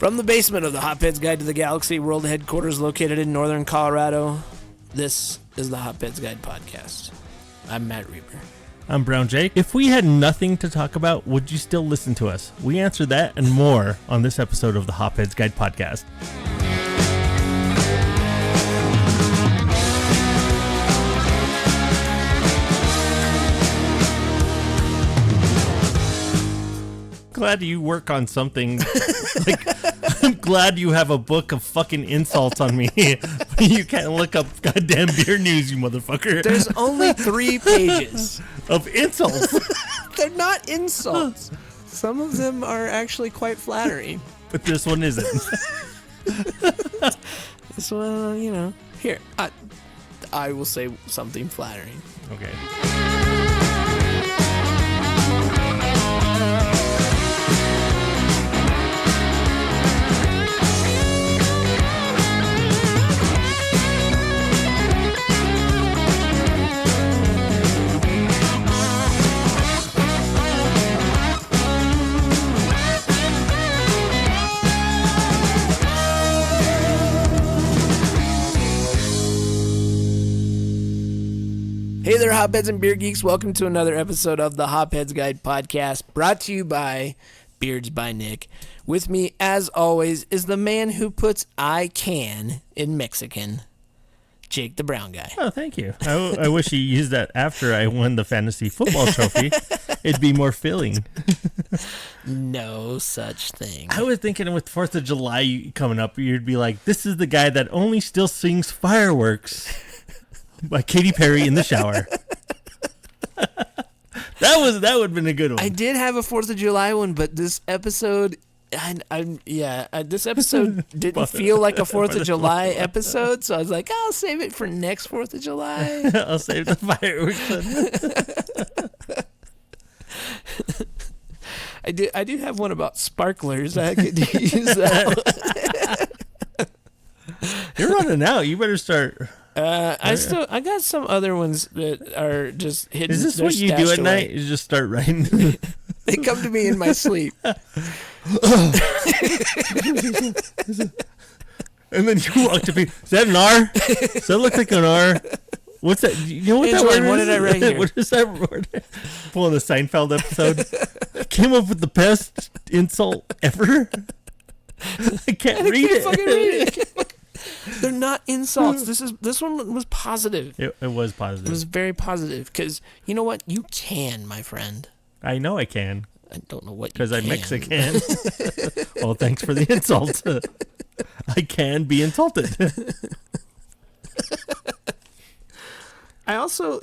From the basement of the Hotbeds Guide to the Galaxy world headquarters located in northern Colorado, this is the Hotbeds Guide podcast. I'm Matt Reber. I'm Brown Jake. If we had nothing to talk about, would you still listen to us? We answer that and more on this episode of the Hotbeds Guide podcast. Glad you work on something. I'm glad you have a book of fucking insults on me. You can't look up goddamn beer news, you motherfucker. There's only 3 pages of insults. They're not insults. Some of them are actually quite flattering. But this one isn't. This one, here, I will say something flattering. Okay. Hey there, Hotbeds and Beer Geeks. Welcome to another episode of the Hotbeds Guide podcast, brought to you by Beerds by Nick. With me, as always, is the man who puts I can in Mexican, Jake the Brown Guy. Oh, thank you. I wish you used that after I won the fantasy football trophy. It'd be more filling. No such thing. I was thinking with 4th of July coming up, you'd be like, this is the guy that only still sings Fireworks by Katy Perry in the shower. That would have been a good one. I did have a 4th of July one, but this episode, this episode didn't feel like a 4th of July episode, so I was like, I'll save it for next 4th of July. I'll save the fireworks. I do have one about sparklers. I could use that one. You're running out. You better start. I got some other ones that are just hidden. Is this what you do at night? You just start writing? They come to me in my sleep. And then you walk to me. Is that an R? Does that look like an R? What's that? You know what that word is? What did I write here? What is that word? Pulling the Seinfeld episode. Came up with the best insult ever. I can't read it. Fucking read it. They're not insults. This one was positive. It was positive. It was very positive because you know what? You can, my friend. I know I can. I don't know what you because I'm can. Mexican. Well, thanks for the insult. I can be insulted. I also,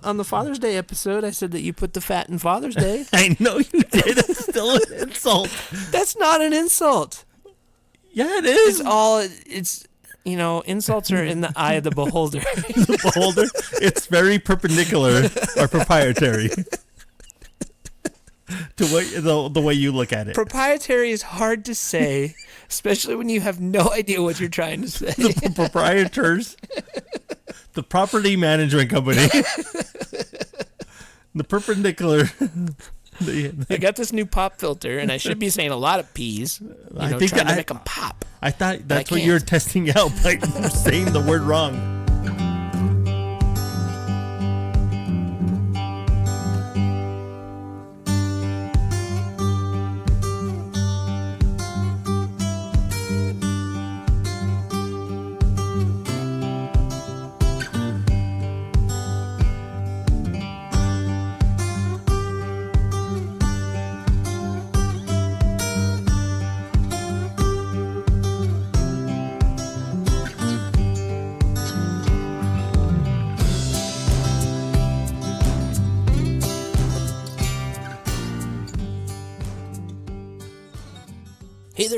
on the Father's Day episode, I said that you put the fat in Father's Day. I know you did. It's still an insult. That's not an insult. Yeah, it is. It's insults are in the eye of the beholder. The beholder? It's very perpendicular or proprietary to the way you look at it. Proprietary is hard to say, especially when you have no idea what you're trying to say. The proprietors, the property management company, the perpendicular. I got this new pop filter, and I should be saying a lot of P's. I think trying to make them pop. I thought that's what you were testing out by saying the word wrong.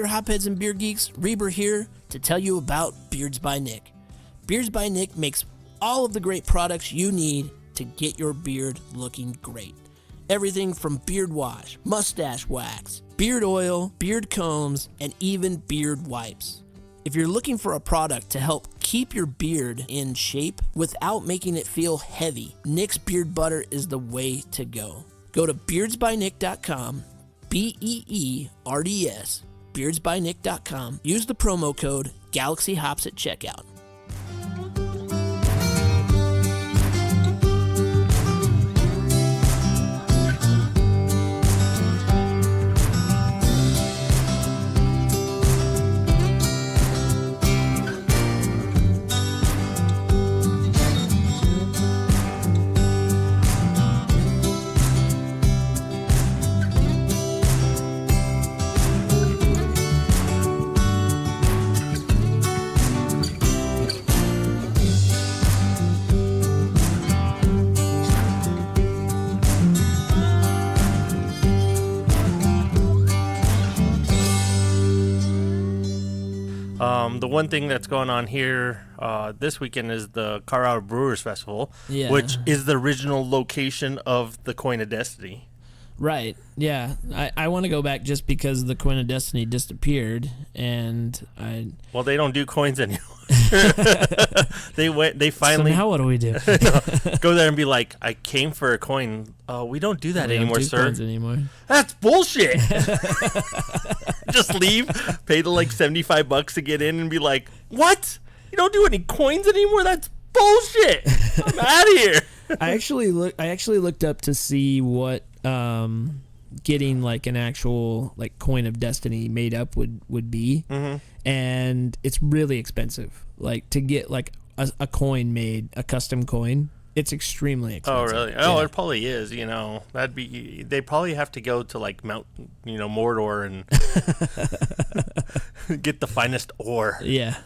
there, hopheads and beer geeks. Reber here to tell you about Beerds by Nick. Beerds by Nick makes all of the great products you need to get your beard looking great. Everything from beard wash, mustache wax, beard oil, beard combs, and even beard wipes. If you're looking for a product to help keep your beard in shape without making it feel heavy, Nick's Beard Butter is the way to go. Go to beardsbynick.com, BEERDS, beardsbynick.com. Use the promo code GalaxyHops at checkout. The one thing that's going on here this weekend is the Colorado Brewers Festival, which is the original location of the Coin of Destiny. Right, yeah. I want to go back just because the Coin of Destiny disappeared, and Well, they don't do coins anymore. They finally... So now what do we do? Go there and be like, I came for a coin. We don't do that anymore, sir. Coins anymore. That's bullshit. Just leave, pay the like $75 to get in and be like, what? You don't do any coins anymore? That's bullshit. I'm out of here. I actually looked up to see what getting like an actual like Coin of Destiny made up would be, and it's really expensive. Like to get like a coin made, a custom coin, it's extremely expensive. Oh really? Oh, it probably is. You know, they probably have to go to like Mount, Mordor and get the finest ore. Yeah.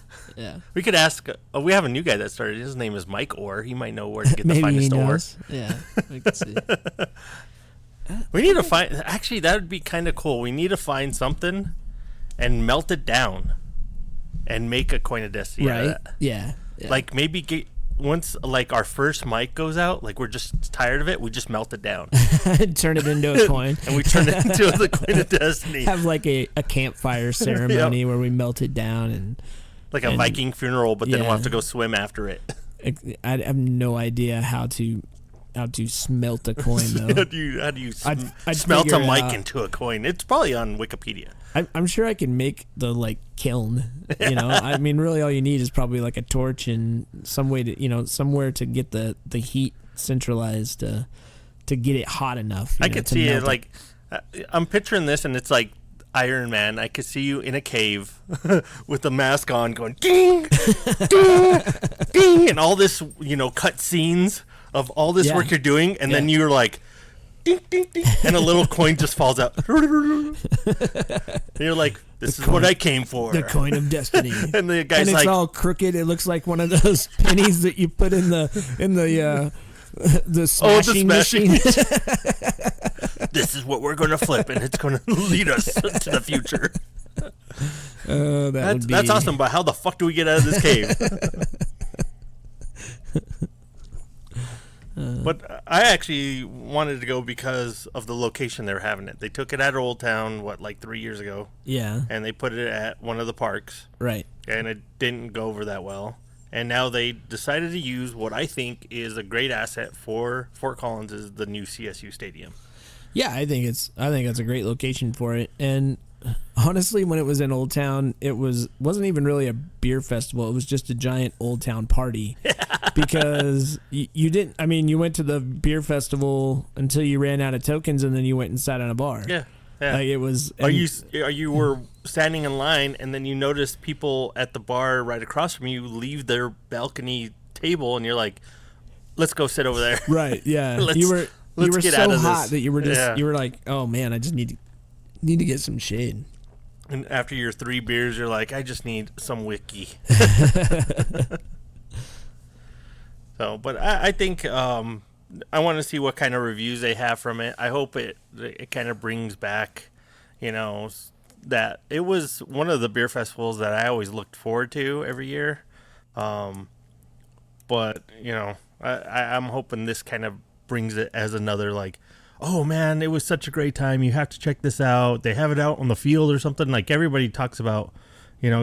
We could ask. We have a new guy that started. His name is Mike Orr. He might know where to get the Maybe finest he ore. knows. Yeah, we can see. We need to find. Actually, that would be kind of cool. We need to find something and melt it down and make a Coin of Destiny out of that. Yeah. Like maybe get once like our first mic goes out, like we're just tired of it, we just melt it down. Turn it into a coin. And we turn it into the Coin of Destiny. Have like a campfire ceremony where we melt it down and like a Viking funeral, but then we'll have to go swim after it. I have no idea how to smelt a coin though. How do you I'd smelt a mic out. Into a coin? It's probably on Wikipedia. I'm sure I can make the like kiln. I mean, really, all you need is probably like a torch and some way to somewhere to get the heat centralized to get it hot enough. I could see it like I'm picturing this, and it's like Iron Man. I could see you in a cave with the mask on, going ding, ding, ding, and all this cut scenes of all this work you're doing, and then you're like. Ding, ding, ding, and a little coin just falls out. And you're like, this is what I came for. The Coin of Destiny. And the guy's it's like, all crooked. It looks like one of those pennies that you put in the smashing machine. This is what we're going to flip, and it's going to lead us to the future. That's awesome, but how the fuck do we get out of this cave? But I actually wanted to go because of the location they were having it. They took it out of Old Town, 3 years ago? Yeah. And they put it at one of the parks. Right. And it didn't go over that well. And now they decided to use what I think is a great asset for Fort Collins is the new CSU Stadium. Yeah, I think it's a great location for it. And honestly, when it was in Old Town, it wasn't even really a beer festival. It was just a giant Old Town party. Because you didn't. I mean, you went to the beer festival until you ran out of tokens, and then you went and sat in a bar. Yeah. Like it was. You were standing in line, and then you noticed people at the bar right across from you leave their balcony table, and you're like, "Let's go sit over there." Right. Yeah. Let's you were get so out of hot this. that you were just you were like, "Oh man, I just need to get some shade." And after your 3 beers, you're like, "I just need some whiskey." So, but I think I want to see what kind of reviews they have from it. I hope it kind of brings back, that it was one of the beer festivals that I always looked forward to every year. But I'm hoping this kind of brings it as another like, oh man, it was such a great time. You have to check this out. They have it out on the field or something. Like everybody talks about, Wade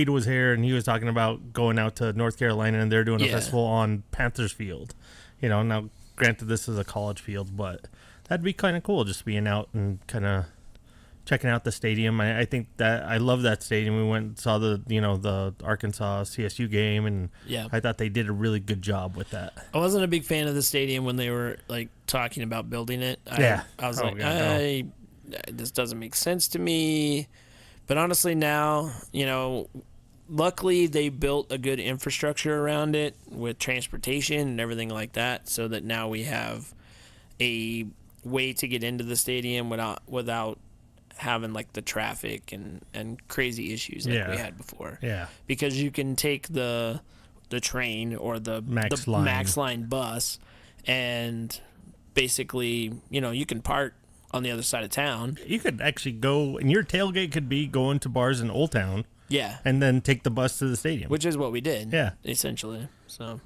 was here and he was talking about going out to North Carolina and they're doing a festival on Panthers Field. Now granted this is a college field, but that'd be kind of cool just being out and kind of checking out the stadium. I think that I love that stadium. We went and saw the Arkansas CSU game, and I thought they did a really good job with that. I wasn't a big fan of the stadium when they were like talking about building it. I was this doesn't make sense to me. But honestly, now luckily they built a good infrastructure around it with transportation and everything like that, so that now we have a way to get into the stadium without having like the traffic and crazy issues like we had before. Yeah. Because you can take the train or the Max Line bus and basically, you can park on the other side of town. You could actually go, and your tailgate could be going to bars in Old Town. Yeah. And then take the bus to the stadium. Which is what we did. Yeah. Essentially. So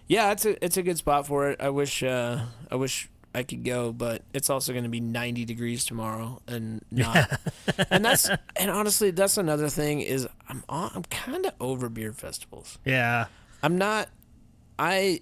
yeah, it's a good spot for it. I wish I could go, but it's also going to be 90 degrees tomorrow and not. And honestly, that's another thing is I'm kind of over beer festivals. Yeah. I'm not. I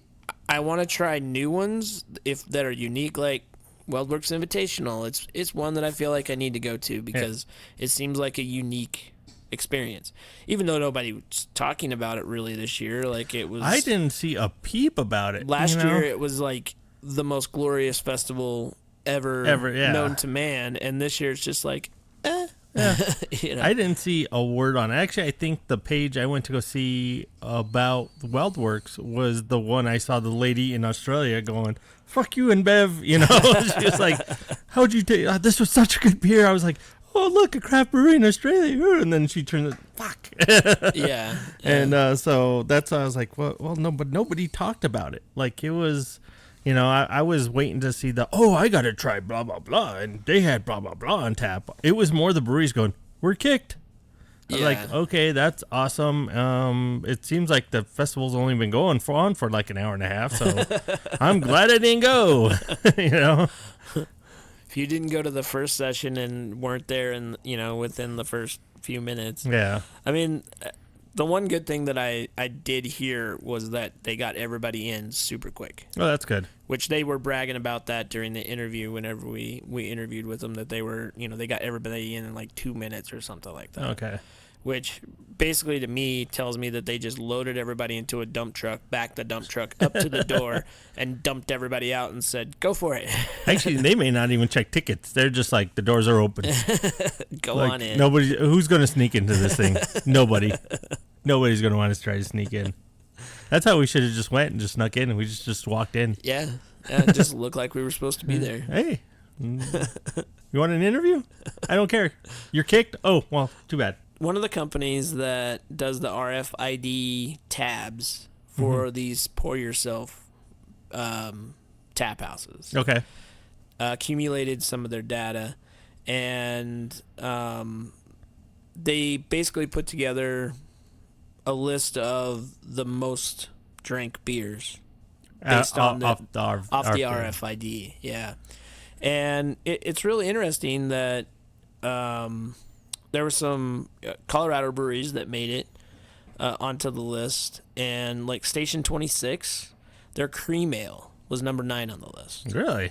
want to try new ones that are unique, like Weldworks Invitational. It's one that I feel like I need to go to because it seems like a unique experience. Even though nobody was talking about it really this year, like it was. I didn't see a peep about it. Last year it was like the most glorious festival ever known to man, and this year it's just like I didn't see a word on it. Actually, I think the page I went to go see about Weldworks was the one I saw the lady in Australia going, fuck you and Bev, She was like, how'd you take this was such a good beer. I was like, oh look, a craft brewery in Australia. And then she turned it, fuck. And so that's why I was like, well no, but nobody talked about it. Like it was, I was waiting to see I got to try blah, blah, blah. And they had blah, blah, blah on tap. It was more the breweries going, we're kicked. I was like, okay, that's awesome. It seems like the festival's only been going on for like an hour and a half. So I'm glad I didn't go, If you didn't go to the first session and weren't there within the first few minutes. Yeah. I mean, the one good thing that I did hear was that they got everybody in super quick. Oh, that's good. Which they were bragging about that during the interview whenever we interviewed with them, that they were, they got everybody in like 2 minutes or something like that. Okay. Which basically to me tells me that they just loaded everybody into a dump truck, backed the dump truck up to the door, and dumped everybody out and said, go for it. Actually, they may not even check tickets. They're just like, the doors are open. Go on in. Who's going to sneak into this thing? Nobody. Nobody's going to want to try to sneak in. That's how we should have just went and just snuck in, and we just walked in. Yeah. It just looked like we were supposed to be there. Hey. You want an interview? I don't care. You're kicked? Oh, well, too bad. One of the companies that does the RFID tabs for these pour yourself tap houses. Okay. Accumulated some of their data, and they basically put together a list of the most drank beers based on off the RFID. Yeah. And it's really interesting that there were some Colorado breweries that made it onto the list, and like Station 26, their cream ale was number 9 on the list. Really?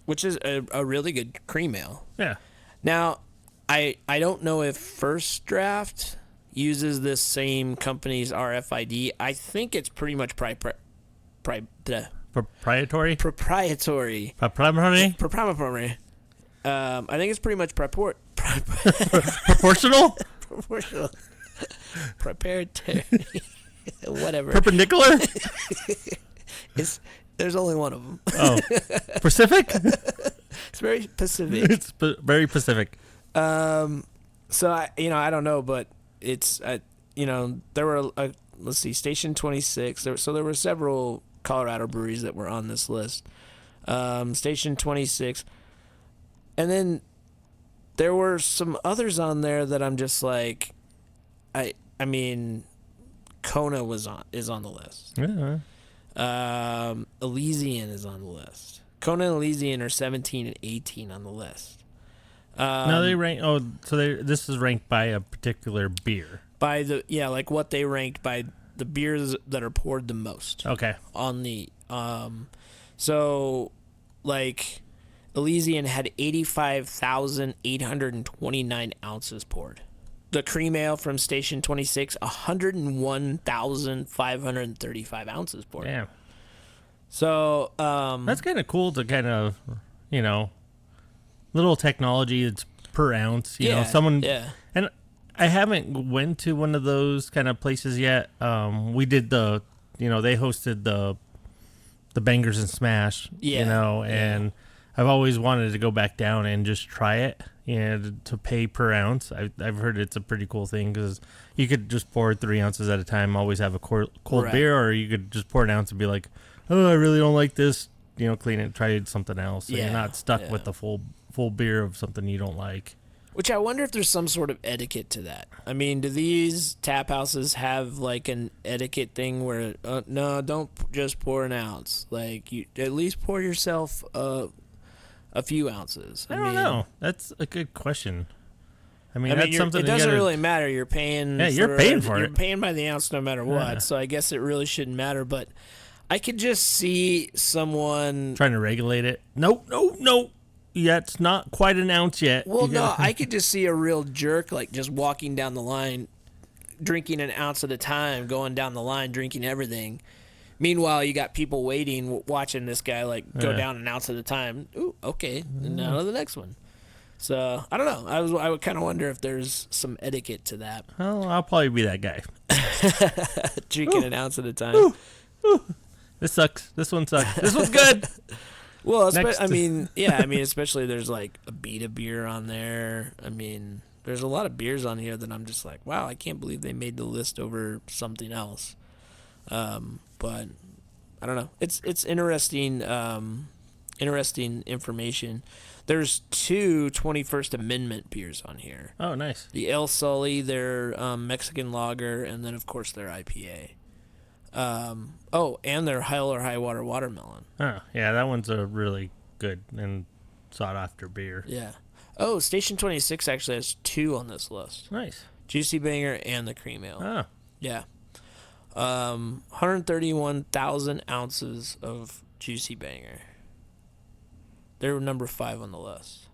Which is a really good cream ale. Yeah. Now, I don't know if First Draft uses this same company's RFID. I think it's pretty much proprietary. Proprietary. Proprietary. I think it's pretty much proportional. Proportional. Proprietary. Whatever. Perpendicular. There's only one of them. Oh, Pacific. It's very Pacific. It's very Pacific. So I don't know, but it's there were let's see, Station 26. There were several Colorado breweries that were on this list. Station 26. And then there were some others on there that I'm just like, I mean, Kona is on the list. Yeah. Elysian is on the list. Kona and Elysian are 17 and 18 on the list. Now they rank. Oh, so this is ranked by a particular beer. By like what they ranked by the beers that are poured the most. Okay. On the so like Elysian had 85,829 ounces poured. The cream ale from Station 26, 101,535 ounces poured. Damn. So that's kind of cool to kind of, little technology that's per ounce. You know, someone. Yeah. And I haven't went to one of those kind of places yet. We did they hosted the Bangers and Smash. And I've always wanted to go back down and just try it. And to pay per ounce, I've heard it's a pretty cool thing because you could just pour 3 ounces at a time, always have a cold beer, or you could just pour an ounce and be like, oh, I really don't like this, clean it, try something else. So you're not stuck with the full beer of something you don't like. Which I wonder if there's some sort of etiquette to that. I mean, do these tap houses have like an etiquette thing where, no, don't just pour an ounce. Like, you at least pour yourself a few ounces. I don't know. That's a good question. I mean that's something it doesn't really matter. You're paying. Yeah, you're paying for it. You're paying by the ounce no matter what. Yeah. So I guess it really shouldn't matter. But I could just see someone trying to regulate it. No. Yeah, it's not quite an ounce yet. Well, no, I could just see a real jerk like just walking down the line, drinking an ounce at a time, going down the line, drinking everything. Meanwhile, you got people waiting, watching this guy like go down an ounce at a time. Ooh, okay, and now to the next one. So I don't know. I would kind of wonder if there's some etiquette to that. Well, I'll probably be that guy. Drinking an ounce at a time. This sucks. This one sucks. This one's good. Well, especially there's like a Beta beer on there. I mean, there's a lot of beers on here that I'm just like, wow, I can't believe they made the list over something else. But I don't know. It's interesting. Interesting information. There's 2 21st Amendment beers on here. Oh, nice. The El Sully, their Mexican lager, and then of course their IPA. And their Hell or High Water watermelon. Oh, yeah, that one's a really good and sought after beer. Yeah. Oh, Station 26 actually has 2 on this list. Nice. Juicy Banger and the Cream Ale. Oh. Yeah. 131,000 ounces of Juicy Banger. They're number 5 on the list.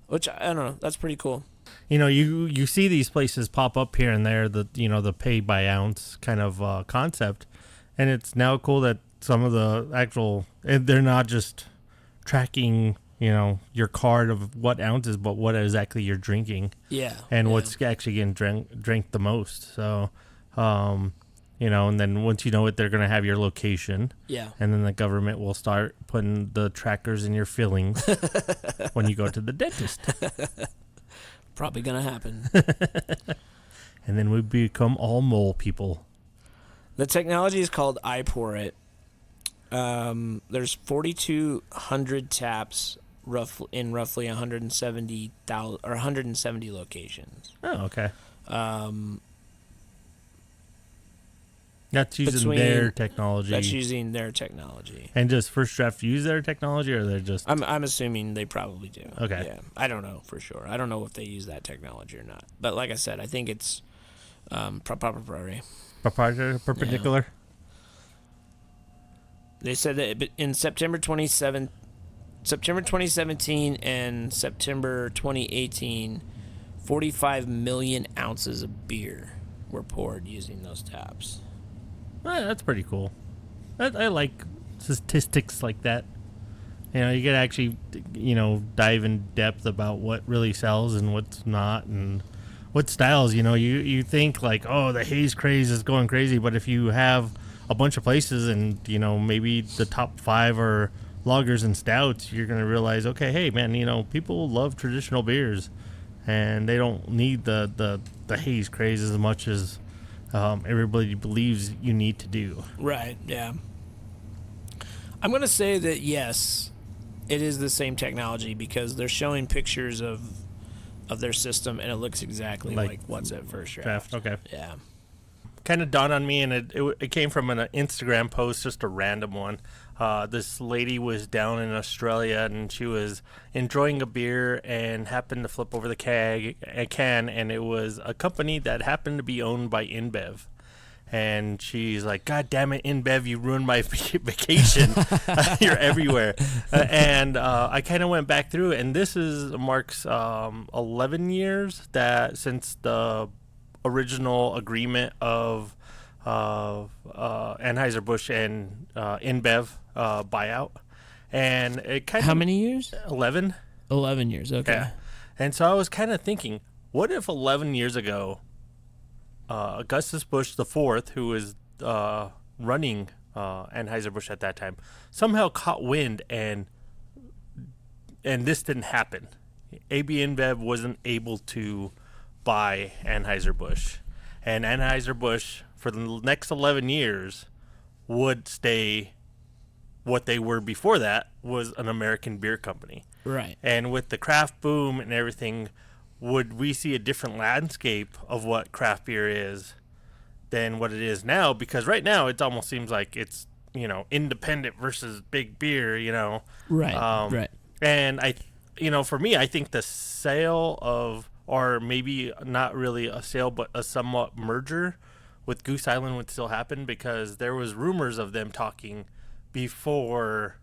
Which, I don't know, that's pretty cool. You see these places pop up here and there, the pay by ounce kind of concept. And it's now cool that some of the actual, they're not just tracking, your card of what ounces, but what exactly you're drinking. Yeah. And what's actually getting drank the most. So, and then once you know it, they're going to have your location. Yeah. And then the government will start putting the trackers in your fillings when you go to the dentist. Probably going to happen. And then we become all mole people. The technology is called iPour It. There's 4,200 taps in roughly 170,000 or 170 locations. Oh, okay. That's using their technology. That's using their technology. And does First Draft use their technology, or they're just? I'm assuming they probably do. Okay. Yeah, I don't know for sure. I don't know if they use that technology or not. But like I said, I think it's proprietary. Perpendicular. Yeah. They said that in September 2017 and September 2018, 45 million ounces of beer were poured using those taps. Well, that's pretty cool. I like statistics like that. You can actually, dive in depth about what really sells and what's not, and what styles. You think like, oh, the haze craze is going crazy, but if you have a bunch of places and maybe the top 5 are lagers and stouts, you're gonna realize, okay, hey man, people love traditional beers, and they don't need the haze craze as much as everybody believes you need to do. Right, yeah. I'm going to say that, yes, it is the same technology because they're showing pictures of their system, and it looks exactly like what's at First Draft. Okay. Yeah. Kind of dawned on me, and it came from an Instagram post, just a random one. This lady was down in Australia, and she was enjoying a beer and happened to flip over the can, and it was a company that happened to be owned by InBev. And she's like, "God damn it, InBev, you ruined my vacation. You're everywhere." And I kind of went back through it, and this marks 11 years since the original agreement of Anheuser-Busch and InBev buyout. And it kind of... How many years? 11. 11 years, okay. Yeah. And so I was kind of thinking, what if 11 years ago, Augustus Busch IV, who was running Anheuser-Busch at that time, somehow caught wind and this didn't happen. AB InBev wasn't able to buy Anheuser-Busch. And Anheuser-Busch, for the next 11 years, would stay what they were before that, was an American beer company. Right. And with the craft boom and everything, would we see a different landscape of what craft beer is than what it is now? Because right now it almost seems like it's, independent versus big beer, Right, right. And for me, I think the sale of, or maybe not really a sale, but a somewhat merger with Goose Island would still happen, because there was rumors of them talking before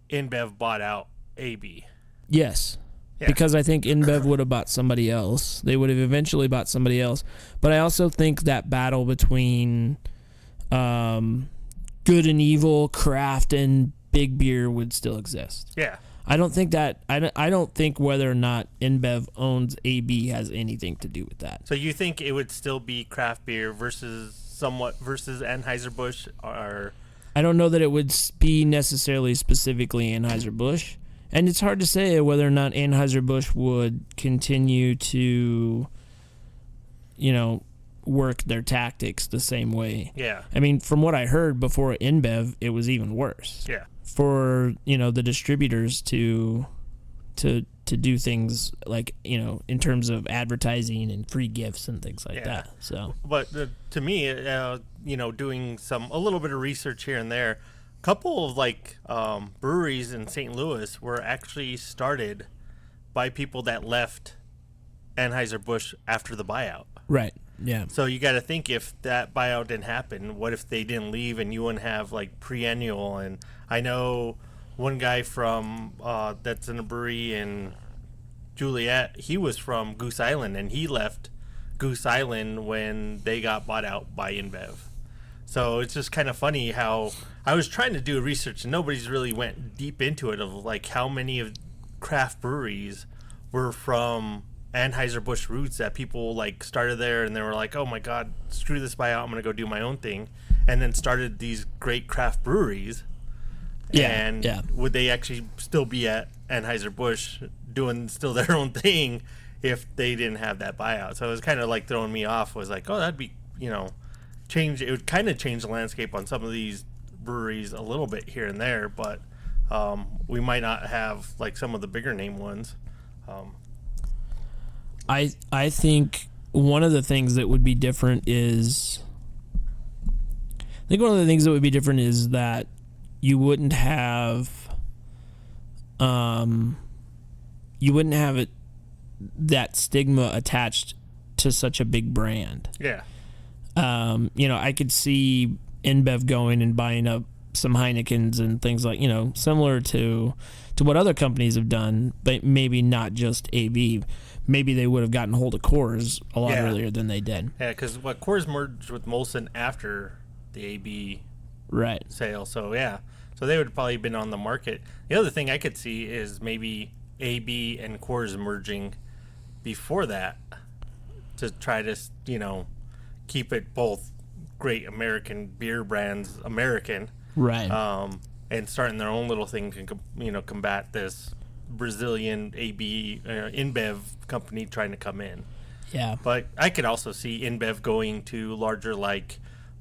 InBev bought out AB. Yes. Yeah. Because I think InBev would have bought somebody else. They would have eventually bought somebody else. But I also think that battle between good and evil, craft and big beer would still exist. Yeah. I don't think whether or not InBev owns AB has anything to do with that. So you think it would still be craft beer versus Anheuser-Busch, or... I don't know that it would be necessarily specifically Anheuser-Busch. And it's hard to say whether or not Anheuser-Busch would continue to, work their tactics the same way. Yeah. I mean, from what I heard before InBev, it was even worse. Yeah. For, the distributors to do things like, in terms of advertising and free gifts and things like that. So, but to me, doing a little bit of research here and there, a couple of breweries in St. Louis were actually started by people that left Anheuser-Busch after the buyout. Right. Yeah. So you got to think, if that buyout didn't happen, what if they didn't leave and you wouldn't have Preannual? And I know one guy from that's in a brewery in Juliet. He was from Goose Island, and he left Goose Island when they got bought out by InBev. So it's just kind of funny how I was trying to do research, and nobody's really went deep into it, of how many of craft breweries were from Anheuser-Busch roots, that people started there and they were like, oh my God, screw this buyout, I'm going to go do my own thing. And then started these great craft breweries. Yeah. And would they actually still be at Anheuser-Busch doing still their own thing if they didn't have that buyout? So it was kind of throwing me off, was oh, that'd be, change. It would kind of change the landscape on some of these breweries a little bit here and there, but we might not have some of the bigger name ones. I think one of the things that would be different is that you wouldn't have it, that stigma attached to such a big brand. Yeah. I could see InBev going and buying up some Heinekens and things similar to what other companies have done, but maybe not just AB. Maybe they would have gotten hold of Coors a lot earlier than they did. Yeah, because Coors merged with Molson after the AB sale. So, so they would have probably been on the market. The other thing I could see is maybe AB and Coors merging before that to try to, keep it both great American beer brands American. Right. And starting their own little thing to, combat this Brazilian AB InBev company trying to come in. Yeah. But I could also see InBev going to larger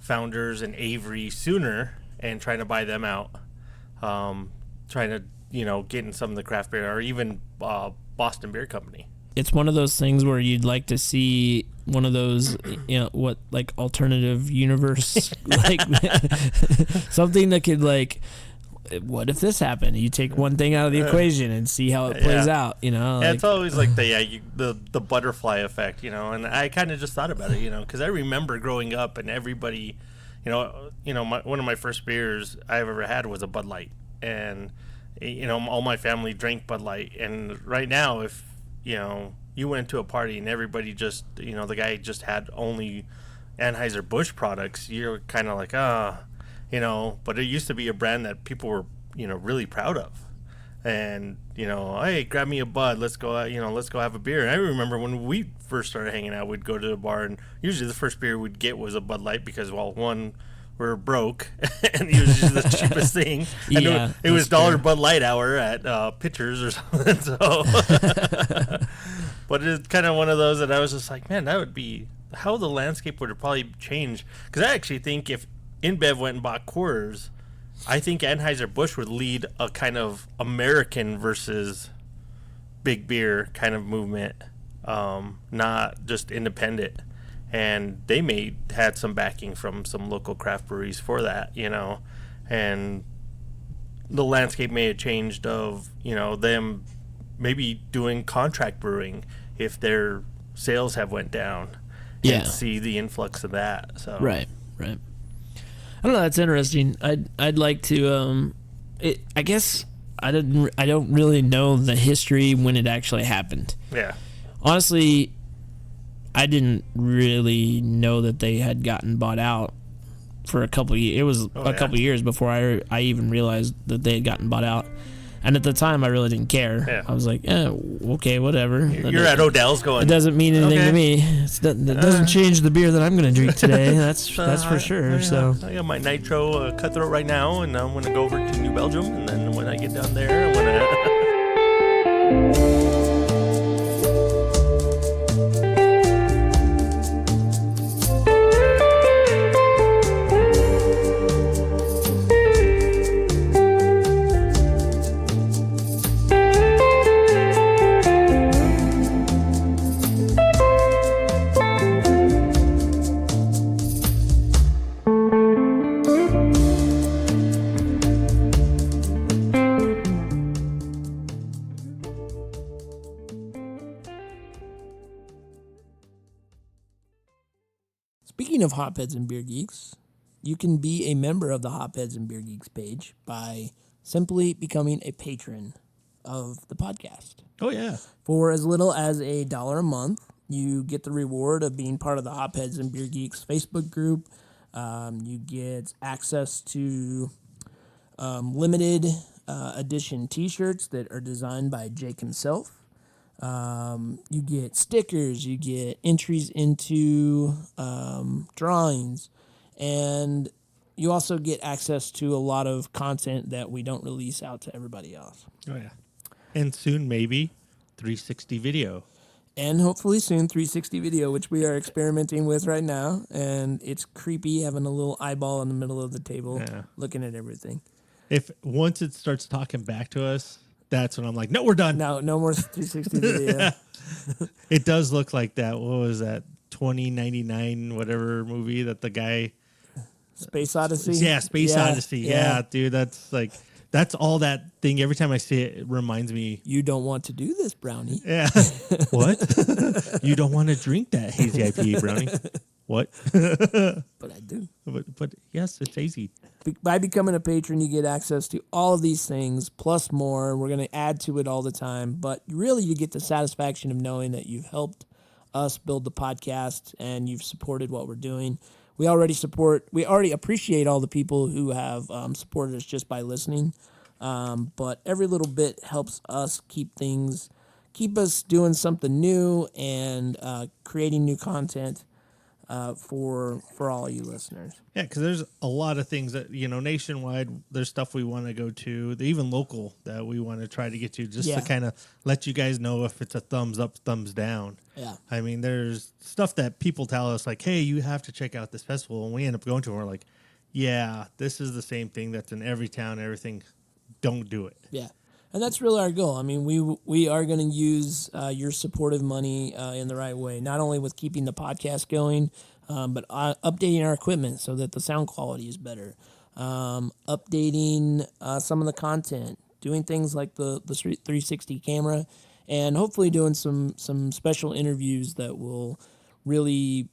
Founders and Avery sooner and trying to buy them out. trying to, get in some of the craft beer, or even Boston Beer Company. It's one of those things where you'd like to see one of those, like alternative universe, like something that could what if this happened? You take one thing out of the equation and see how it plays out, It's always like the butterfly effect, and I kind of just thought about it, because I remember growing up and everybody, one of my first beers I've ever had was a Bud Light, and all my family drank Bud Light, and right now if you went to a party and everybody just, the guy just had only Anheuser-Busch products, you're kind of like, but it used to be a brand that people were, really proud of. And, hey, grab me a Bud, let's go, let's go have a beer. And I remember when we first started hanging out, we'd go to the bar, and usually the first beer we'd get was a Bud Light because, well, one, we're broke, and it was just the cheapest thing. And it was $1 Bud Light hour at Pitchers or something. So, but it's kind of one of those that I was just like, man, that would be how the landscape would have probably changed. Because I actually think if InBev went and bought Coors, I think Anheuser-Busch would lead a kind of American versus big beer kind of movement, not just independent. And they had some backing from some local craft breweries for that, and the landscape may have changed of, them maybe doing contract brewing if their sales have went down, and see the influx of that. So right. I don't know. That's interesting. I'd like to. I guess I don't really know the history when it actually happened. Yeah. Honestly, I didn't really know that they had gotten bought out for a couple of years. It was a couple of years before I even realized that they had gotten bought out. And at the time, I really didn't care. Yeah. I was like, okay, whatever. You're at Odell's going. It doesn't mean anything to me. It doesn't change the beer that I'm going to drink today. That's for sure. Yeah. So I got my Nitro Cutthroat right now, and I'm going to go over to New Belgium. And then when I get down there, I'm going to... Speaking of Hotbeds and Beer Geeks, you can be a member of the Hotbeds and Beer Geeks page by simply becoming a patron of the podcast. Oh, yeah. For as little as $1 a month, you get the reward of being part of the Hotbeds and Beer Geeks Facebook group. You get access to limited edition T-shirts that are designed by Jake himself. You get stickers, you get entries into drawings, and you also get access to a lot of content that we don't release out to everybody else. Oh, yeah. And soon, maybe, 360 video. And hopefully soon, 360 video, which we are experimenting with right now. And it's creepy having a little eyeball in the middle of the table looking at everything. If once it starts talking back to us, that's when I'm like, no, we're done. No more 360 video. It does look like that. What was that? 2099, whatever movie that the guy... Space Odyssey? Yeah, Space Odyssey. Yeah, dude, that's all that thing. Every time I see it, it reminds me. You don't want to do this, Brownie. Yeah. What? You don't want to drink that hazy IPA, Brownie. What? But I do. But yes, it's hazy. By becoming a patron, you get access to all of these things, plus more. We're going to add to it all the time. But really, you get the satisfaction of knowing that you've helped us build the podcast and you've supported what we're doing. We already appreciate all the people who have supported us just by listening. But every little bit helps us keep us doing something new and creating new content for all you listeners. Yeah, because there's a lot of things that, nationwide, there's stuff we want to go to, even local, that we want to try to get to, just to kind of let you guys know if it's a thumbs up, thumbs down. Yeah. I mean, there's stuff that people tell us, like, hey, you have to check out this festival, and we end up going to it, and we're like, yeah, this is the same thing that's in every town, everything. don't do it. Yeah. And that's really our goal. I mean, we are going to use your supportive money in the right way, not only with keeping the podcast going, but updating our equipment so that the sound quality is better, updating some of the content, doing things like the 360 camera, and hopefully doing some special interviews that will really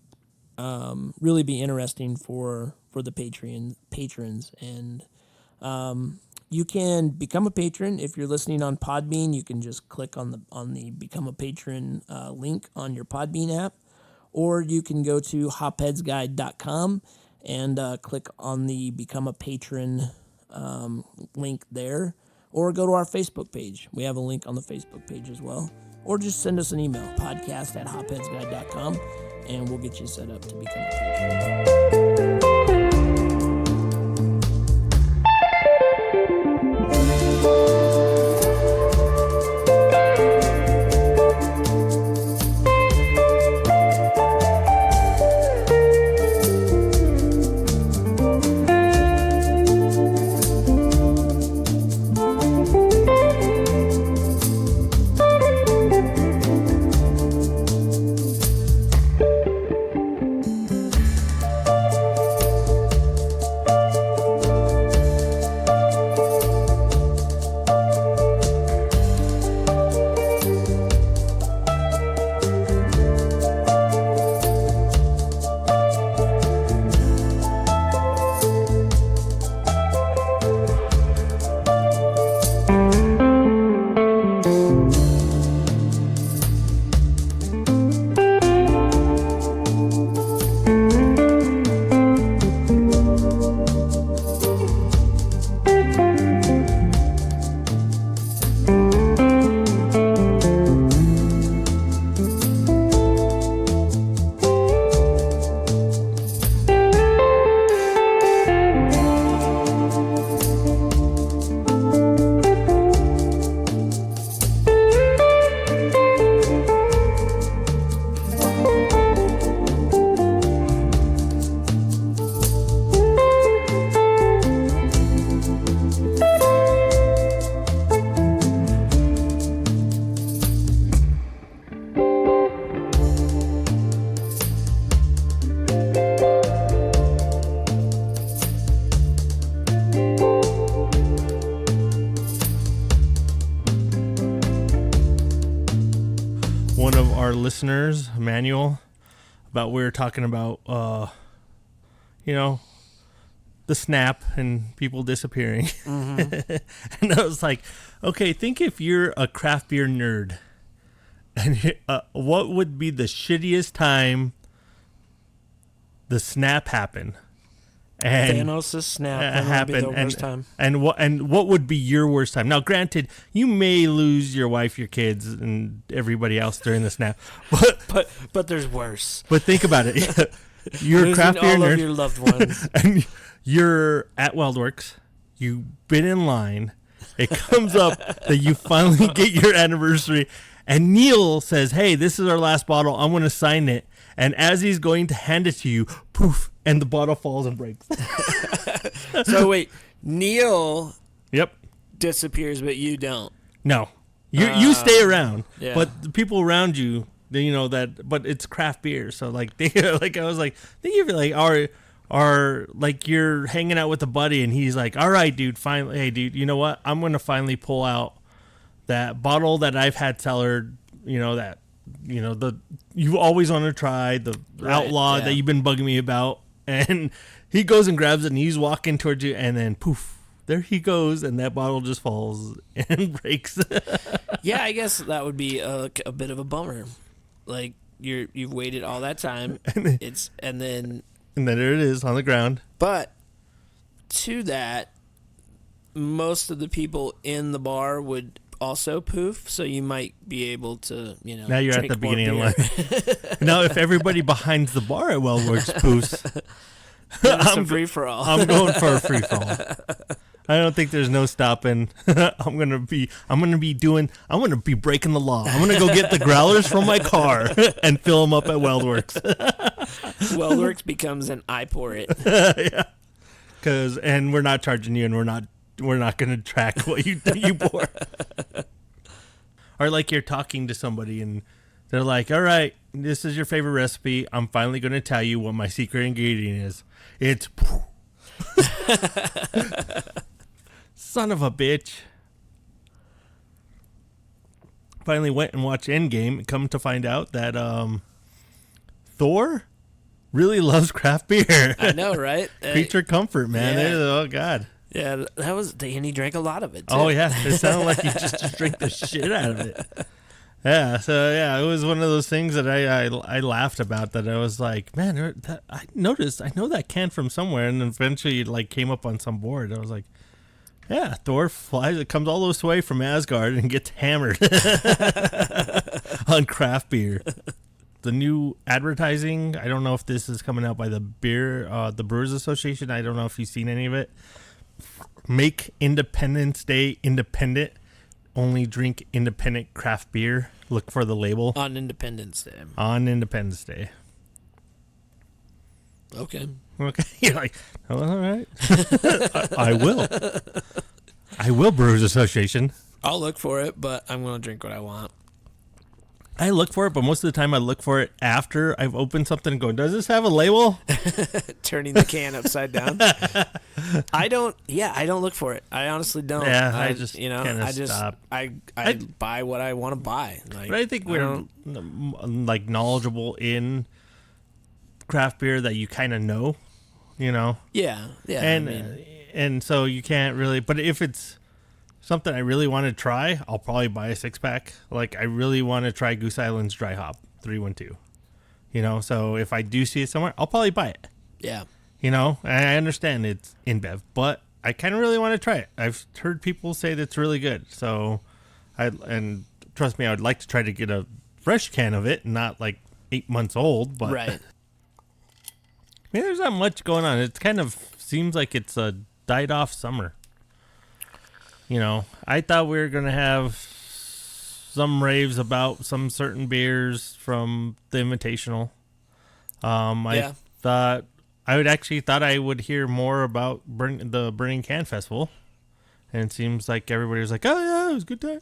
be interesting for the patrons. And you can become a patron if you're listening on Podbean. You can just click on the Become a Patron link on your Podbean app, or you can go to hopheadsguide.com and click on the Become a Patron link there, or go to our Facebook page. We have a link on the Facebook page as well, or just send us an email, podcast@hopheadsguide.com, and we'll get you set up to become a patron. Listeners manual about we were talking about the snap and people disappearing. And I was like, okay, think if you're a craft beer nerd, and what would be the shittiest time the snap happened? And Thanos' snap happened. Would be the worst time. And what would be your worst time? Now, granted, you may lose your wife, your kids, and everybody else during the snap, but there's worse. But think about it: you're a craft beer nerd, of your loved ones, and you're at WeldWorks. You've been in line. It comes up that you finally get your anniversary, and Neil says, "Hey, this is our last bottle. I'm going to sign it." And as he's going to hand it to you, poof, and the bottle falls and breaks. So wait, Neil Yep. disappears, but you don't. No. You stay around. Yeah. But the people around you, they, but it's craft beer. So I was like, think of it like you're hanging out with a buddy and he's like, all right, dude, finally, hey, dude, you know what? I'm going to finally pull out that bottle that I've had cellared, you always want to try, the outlaw that you've been bugging me about. And he goes and grabs it and he's walking towards you and then poof, there he goes, and that bottle just falls and breaks. Yeah, I guess that would be a bit of a bummer. Like you've waited all that time, and then there it is on the ground. But to that, most of the people in the bar would also poof, so you might be able to, now you're at the beginning of life. Now, if everybody behind the bar at WeldWorks poofs, I'm free for all. I'm going for a free for all. I don't think there's no stopping. I'm gonna be breaking the law. I'm gonna go get the growlers from my car and fill them up at WeldWorks. WeldWorks becomes an I pour it. Yeah, and we're not charging you, and we're not we're not going to track what you pour. Or like you're talking to somebody and they're like, all right, this is your favorite recipe. I'm finally going to tell you what my secret ingredient is. It's son of a bitch. Finally went and watched Endgame. Come to find out that Thor really loves craft beer. I know, right? Creature comfort, man. Yeah. Oh, God. Yeah, and he drank a lot of it, too. Oh, yeah. It sounded like he just drank the shit out of it. Yeah, so, yeah, it was one of those things that I laughed about, that I was like, man, I noticed, I know that can from somewhere, and eventually it, like, came up on some board. I was like, yeah, Thor flies, it comes all this way from Asgard and gets hammered on craft beer. The new advertising, I don't know if this is coming out by the Brewers Association. I don't know if you've seen any of it. Make Independence Day independent. Only drink independent craft beer. Look for the label. On Independence Day. On Independence Day. Okay. You're like, oh, all right. I will. I will, Brewers Association. I'll look for it, but I'm going to drink what I want. I look for it, but most of the time I look for it after I've opened something and go, does this have a label? Turning the can upside down. I don't look for it. I honestly don't. Yeah, I just stop. I buy what I want to buy. Like, but I think we're like knowledgeable in craft beer that you kind of know, you know? Yeah. And so you can't really, but if it's something I really want to try, I'll probably buy a 6-pack. Like, I really want to try Goose Island's Dry Hop 312. You know, so if I do see it somewhere, I'll probably buy it. Yeah. You know, I understand it's InBev, but I kind of really want to try it. I've heard people say that's really good. So, and trust me, I would like to try to get a fresh can of it, not like 8 months old. But right. I mean, there's not much going on. It kind of seems like it's a died off summer. You know, I thought we were going to have some raves about some certain beers from the Invitational. I thought I would hear more about the Burning Can Festival. And it seems like everybody was like, oh, yeah, it was a good time.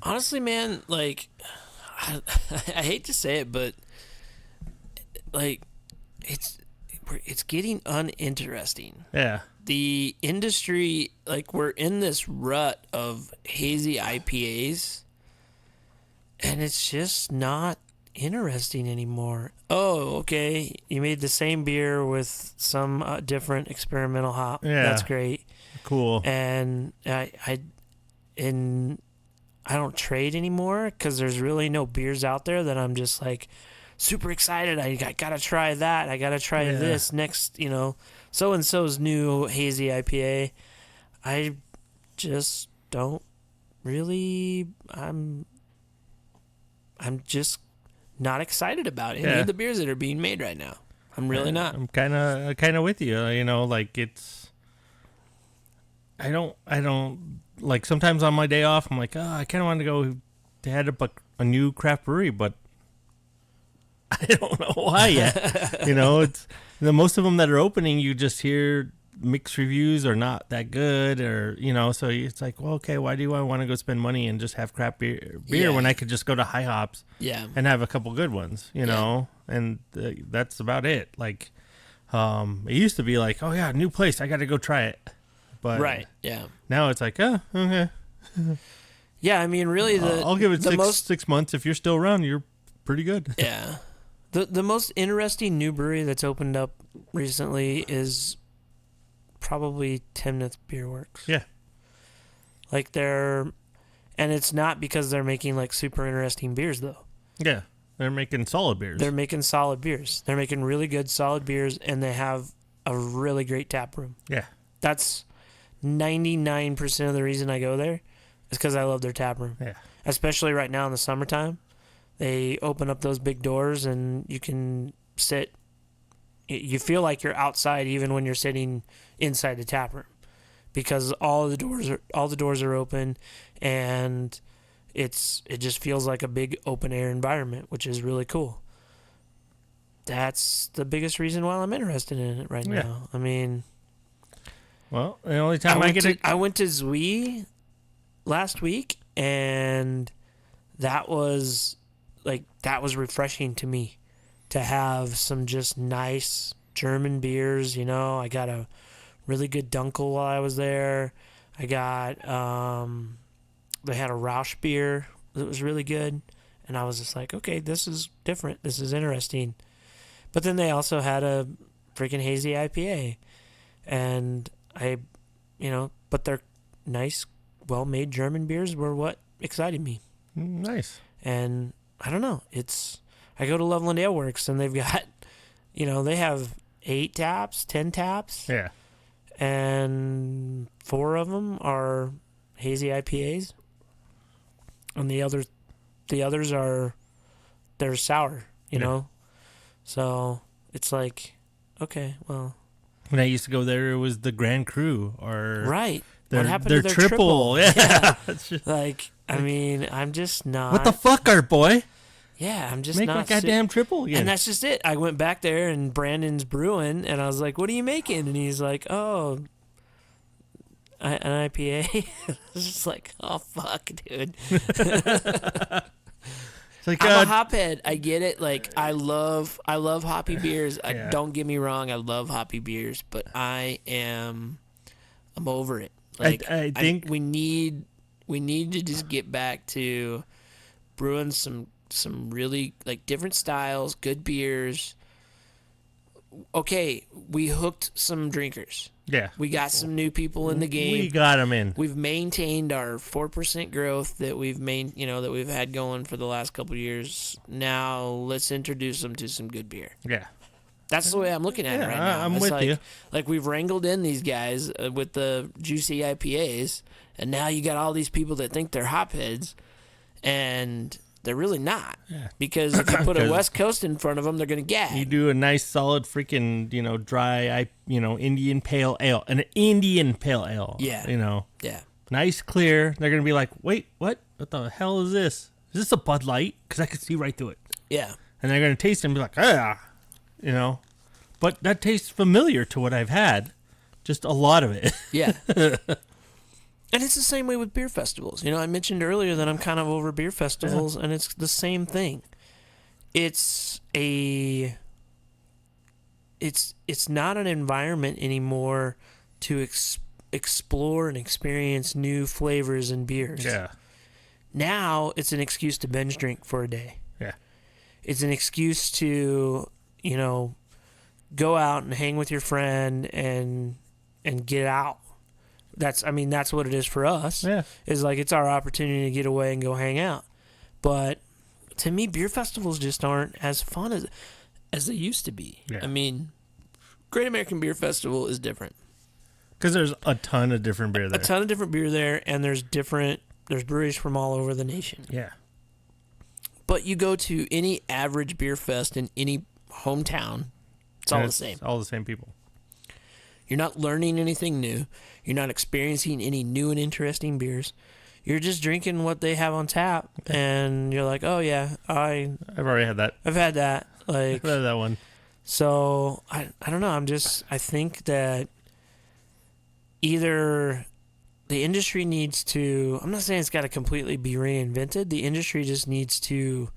Honestly, man, like, I hate to say it, but, like, it's getting uninteresting. Yeah. The industry, like, we're in this rut of hazy IPAs, and it's just not interesting anymore. Oh, okay, you made the same beer with some different experimental hop. Yeah. That's great. Cool. And I don't trade anymore because there's really no beers out there that I'm just like super excited. I gotta try that. I gotta try this next, you know, so-and-so's new hazy IPA. I just don't really, I'm just not excited about any of the beers that are being made right now. I'm really not. I'm kind of with you. You know, like it's, I don't like sometimes on my day off, I'm like, oh, I kind of want to go to head up a new craft brewery, but I don't know why yet. You know, it's most of them that are opening, you just hear mixed reviews are not that good, or you know, so it's like, well, okay, why do I want to go spend money and just have crap beer when I could just go to High Hops and have a couple good ones, you know, and that's about it. Like, it used to be like, oh yeah, new place, I got to go try it, but now it's like, oh, okay, yeah. I mean, really, I'll give it 6 months. If you're still around, you're pretty good. Yeah. The most interesting new brewery that's opened up recently is probably Timnath Beer Works. Yeah. Like and it's not because they're making like super interesting beers though. Yeah. They're making solid beers. They're making solid beers. They're making really good solid beers, and they have a really great tap room. Yeah. That's 99% of the reason I go there is because I love their tap room. Yeah. Especially right now in the summertime. They open up those big doors and you can sit. You feel like you're outside even when you're sitting inside the tap room, because all the doors are open, and it just feels like a big open air environment, which is really cool. That's the biggest reason why I'm interested in it right now. I mean, Well, the only time I went to Zui last week, and that was refreshing to me to have some just nice German beers. You know, I got a really good Dunkel while I was there. I got they had a Rausch beer that was really good, and I was just like, okay, this is different. This is interesting. But then they also had a freaking hazy IPA, and but their nice, well-made German beers were what excited me. Nice. And I don't know. I go to Loveland Ale Works, and they've got, they have 8 taps, 10 taps. Yeah. And 4 of them are hazy IPAs. And the others they're sour, you know? So it's like, okay, well. When I used to go there, it was the Grand Cru or right. What happened to their triple? Yeah. Like, I mean, I'm just not. What the fuck, art boy? Yeah, I'm just Make not. Make my goddamn triple again. And that's just it. I went back there, and Brandon's brewing, and I was like, "What are you making?" And he's like, "Oh, an IPA." I was just like, "Oh fuck, dude." It's like, I'm a hophead. I get it. Like, I love hoppy beers. Don't get me wrong. I love hoppy beers, but I'm over it. Like, I think we need to just get back to brewing some really like different styles, good beers. Okay, we hooked some drinkers. Yeah. We got some new people in the game. We got them in. We've maintained our 4% growth that we've that we've had going for the last couple of years. Now let's introduce them to some good beer. Yeah. That's the way I'm looking at it right now. I'm with you. Like, we've wrangled in these guys with the juicy IPAs, and now you got all these people that think they're hopheads, and they're really not. Yeah. Because if you put a West Coast in front of them, they're going to gag. You do a nice, solid, freaking, dry, Indian pale ale. An Indian pale ale. Yeah. Yeah. Nice, clear. They're going to be like, wait, what? What the hell is this? Is this a Bud Light? Because I can see right through it. Yeah. And they're going to taste it and be like, But that tastes familiar to what I've had. Just a lot of it. Yeah. And it's the same way with beer festivals. I mentioned earlier that I'm kind of over beer festivals, and it's the same thing. It's not an environment anymore to explore and experience new flavors and beers. Yeah. Now it's an excuse to binge drink for a day. Yeah. It's an excuse to, go out and hang with your friend and get out. That's what it is for us. Yeah. Is like, it's our opportunity to get away and go hang out. But to me, beer festivals just aren't as fun as they used to be. Yeah. I mean, Great American Beer Festival is different. Because there's a ton of different beer there. A ton of different beer there, and there's breweries from all over the nation. Yeah. But you go to any average beer fest in any hometown, it's all the same. It's all the same people. You're not learning anything new. You're not experiencing any new and interesting beers. You're just drinking what they have on tap, and you're like, oh yeah, I've already had that. I've had that. Like, I've had that one. So I don't know. I think that either the industry needs to. I'm not saying it's got to completely be reinvented. The industry just needs to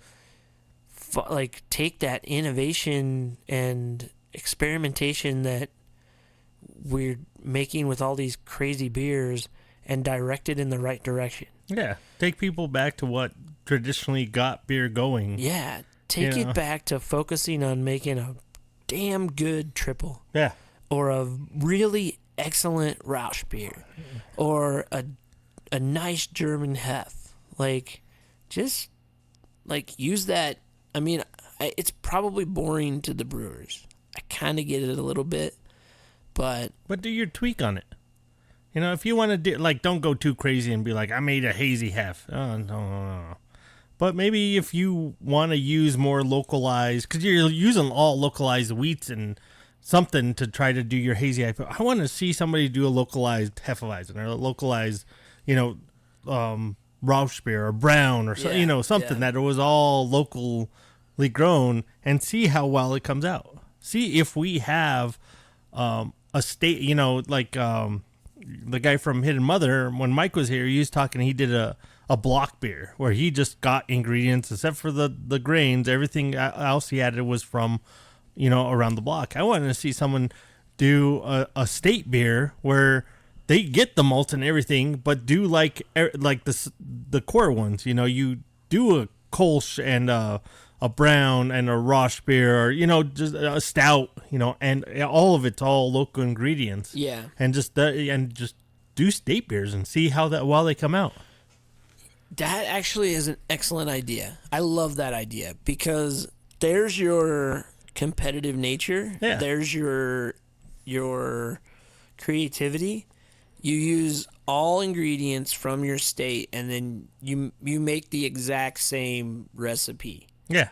take that innovation and experimentation that we're making with all these crazy beers and direct it in the right direction. Yeah. Take people back to what traditionally got beer going. Yeah. Take it back to focusing on making a damn good triple. Yeah. Or a really excellent Rausch beer. Or a nice German Hef. Just use that. I mean, it's probably boring to the brewers. I kind of get it a little bit. But do your tweak on it. If you want to do, don't go too crazy and be like, I made a hazy Hef. Oh, no. But maybe if you want to use more localized, because you're using all localized wheats and something to try to do your hazy IPA. I want to see somebody do a localized Hefeweizen or a localized, Rausch beer or Brown or something that it was all locally grown, and see how well it comes out. See if we have a state, the guy from Hidden Mother, when Mike was here, he was talking. He did a block beer where he just got ingredients except for the grains. Everything else he added was from, around the block. I wanted to see someone do a state beer where they get the malts and everything, but do like the core ones. You do a Kolsch and a brown and a Rosh beer, or just a stout, and all of it's all local ingredients. Yeah, and just do state beers and see how while they come out. That actually is an excellent idea. I love that idea because there's your competitive nature. Yeah. There's your creativity. You use all ingredients from your state, and then you make the exact same recipe. Yeah.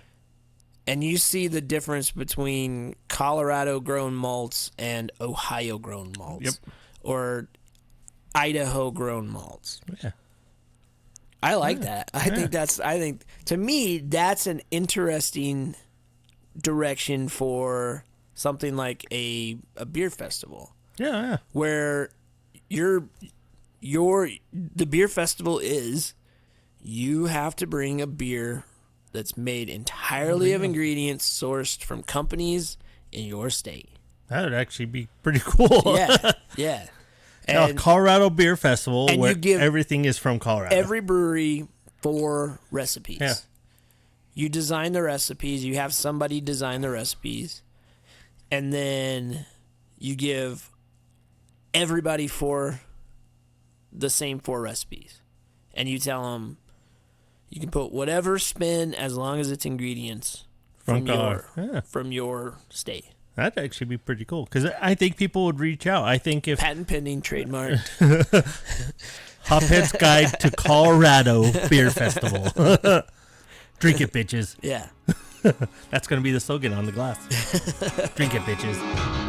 And you see the difference between Colorado-grown malts and Ohio-grown malts. Yep. Or Idaho-grown malts. Yeah. I like that. I think to me that's an interesting direction for something like a beer festival. Yeah. Where the beer festival is you have to bring a beer that's made entirely of ingredients sourced from companies in your state. That would actually be pretty cool. Yeah. A Colorado Beer Festival and where you give everything is from Colorado. Every brewery 4 recipes. Yeah. You design the recipes. You have somebody design the recipes. And then you give everybody the same 4 recipes. And you tell them you can put whatever spin as long as it's ingredients from your state. That'd actually be pretty cool because I think people would reach out. I think if patent pending, trademark. Hophead's Guide to Colorado Beer Festival. Drink it, bitches. Yeah. That's going to be the slogan on the glass. Drink it, bitches.